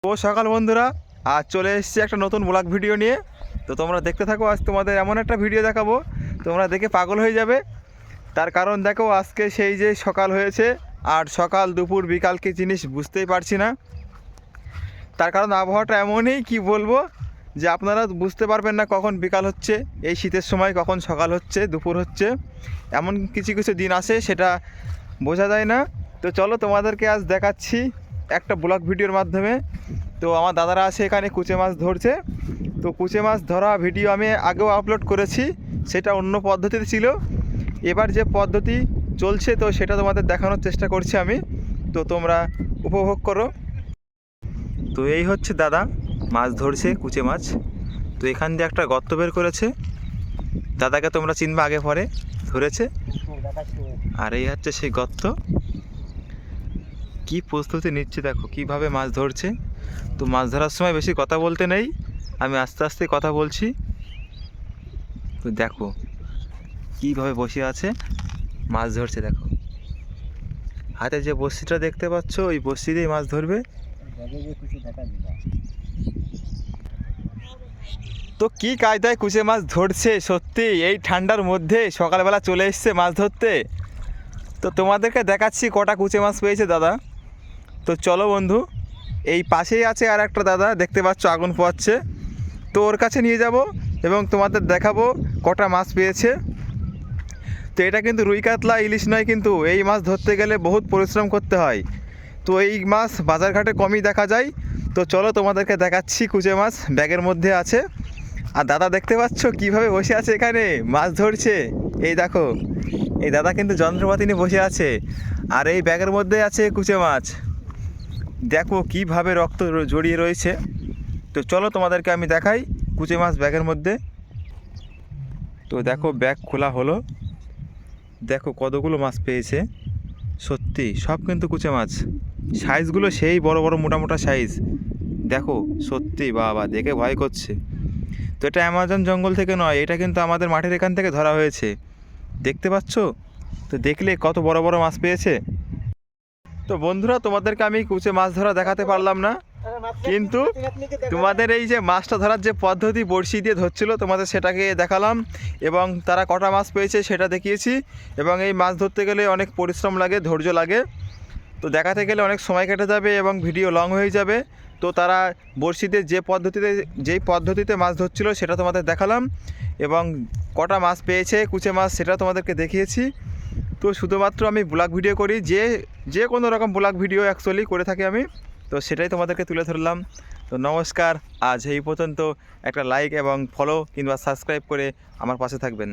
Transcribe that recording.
ও সকাল বন্ধুরা, আজ চলে এসেছি একটা নতুন ব্লগ ভিডিও নিয়ে। তো তোমরা দেখতে থাকো, আজ তোমাদের এমন একটা ভিডিও দেখাবো তোমরা দেখে পাগল হয়ে যাবে। তার কারণ দেখো, আজকে সেই যে সকাল হয়েছে, আর সকাল দুপুর বিকাল কি জিনিস বুঝতেই পারছি না। তার কারণ আবহাওয়াটা এমনই, কি বলবো, যে আপনারা বুঝতে পারবেন না কখন বিকাল হচ্ছে, এই শীতের সময় কখন সকাল হচ্ছে দুপুর হচ্ছে। এমন কিছু কিছু দিন আসে, সেটা বোঝা যায় না। তো চলো তোমাদেরকে আজ দেখাচ্ছি একটা ব্লগ ভিডিওর মাধ্যমে। তো আমার দাদারা আছে এখানে কুচে মাছ ধরছে। তো কুচে মাছ ধরা ভিডিও আমি আগেও আপলোড করেছি, সেটা অন্য পদ্ধতিতে ছিল। এবার যে পদ্ধতি চলছে, তো সেটা তোমাদের দেখানোর চেষ্টা করছি আমি। তো তোমরা উপভোগ করো। তো এই হচ্ছে দাদা মাছ ধরছে, কুচে মাছ। তো এখান দিয়ে একটা গর্ত বের করেছে। দাদাকে তোমরা চিনবা, আগে পরে ধরেছে। আর এই হচ্ছে সেই গর্ত। কি প্রস্তুতি নিচ্ছে দেখো, কিভাবে মাছ ধরছে। তো মাছ ধরার সময় বেশি কথা বলতে নেই, আমি আস্তে আস্তে কথা বলছি। তো দেখো কিভাবে বসে আছে, মাছ ধরছে। দেখো হাতে যে বড়শিটা দেখতে পাচ্ছ, ওই বড়শি দিয়েই মাছ ধরবে। তো কি কায়দায় কুচে মাছ ধরছে, সত্যি এই ঠান্ডার মধ্যে সকালবেলা চলে এসছে মাছ ধরতে। তো তোমাদেরকে দেখাচ্ছি কটা কুচে মাছ পেয়েছে দাদা। তো চলো বন্ধু, এই পাশেই আছে আর একটা দাদা, দেখতে পাচ্ছ আগুন পোয়াচ্ছে। তো ওর কাছে নিয়ে যাব এবং তোমাদের দেখাবো কটা মাছ পেয়েছে। তো এটা কিন্তু রুই কাতলা ইলিশ নয়, কিন্তু এই মাছ ধরতে গেলে বহুত পরিশ্রম করতে হয়। তো এই মাছ বাজারঘাটে কমই দেখা যায়। তো চলো তোমাদেরকে দেখাচ্ছি, কুচে মাছ ব্যাগের মধ্যে আছে। আর দাদা দেখতে পাচ্ছ কিভাবে বসে আছে, এখানে মাছ ধরছে। এই দেখো, এই দাদা কিন্তু যন্ত্রপাতি নিয়ে বসে আছে, আর এই ব্যাগের মধ্যে আছে কুচে মাছ। দেখো কিভাবে রক্ত জড়িয়ে রয়েছে। তো চলো তোমাদেরকে আমি দেখাই কুচে মাছ ব্যাগের মধ্যে। তো দেখো ব্যাগ খোলা হলো, দেখো কতগুলো মাছ পেয়েছে। সত্যি সব কিন্তু কুচে মাছ, সাইজগুলো সেই বড় বড় মোটা মোটা সাইজ। দেখো সত্যি বাবা, দেখে ভয় করছে। তো এটা অ্যামাজন জঙ্গল থেকে নয়, এটা কিন্তু আমাদের মাঠের এখান থেকে ধরা হয়েছে, দেখতে পাচ্ছ। তো দেখলে কত বড় বড় মাছ পেয়েছে। তো বন্ধুরা, তোমাদেরকে আমি কুচে মাছ ধরা দেখাতে পারলাম না, কিন্তু তোমাদের এই যে মাছটা ধরার যে পদ্ধতি বড়শি দিয়ে ধরছিল, তোমাদের সেটাকে দেখালাম এবং তারা কটা মাছ পেয়েছে সেটা দেখিয়েছি। এবং এই মাছ ধরতে গেলে অনেক পরিশ্রম লাগে, ধৈর্য লাগে। তো দেখাতে গেলে অনেক সময় কেটে যাবে এবং ভিডিও লং হয়ে যাবে। তো তারা বড়শিতে যেই পদ্ধতিতে মাছ ধরছিল সেটা তোমাদের দেখালাম, এবং কটা মাছ পেয়েছে কুচে মাছ সেটা তোমাদেরকে দেখিয়েছি। তো শুধুমাত্র আমি ব্লগ ভিডিও করি, যে কোনো রকম ব্লগ ভিডিও অ্যাকচুয়ালি করে থাকি আমি। তো সেটাই তোমাদেরকে তুলে ধরলাম। তো নমস্কার, আজ এই পর্যন্ত। একটা লাইক এবং ফলো কিংবা সাবস্ক্রাইব করে আমার পাশে থাকবেন।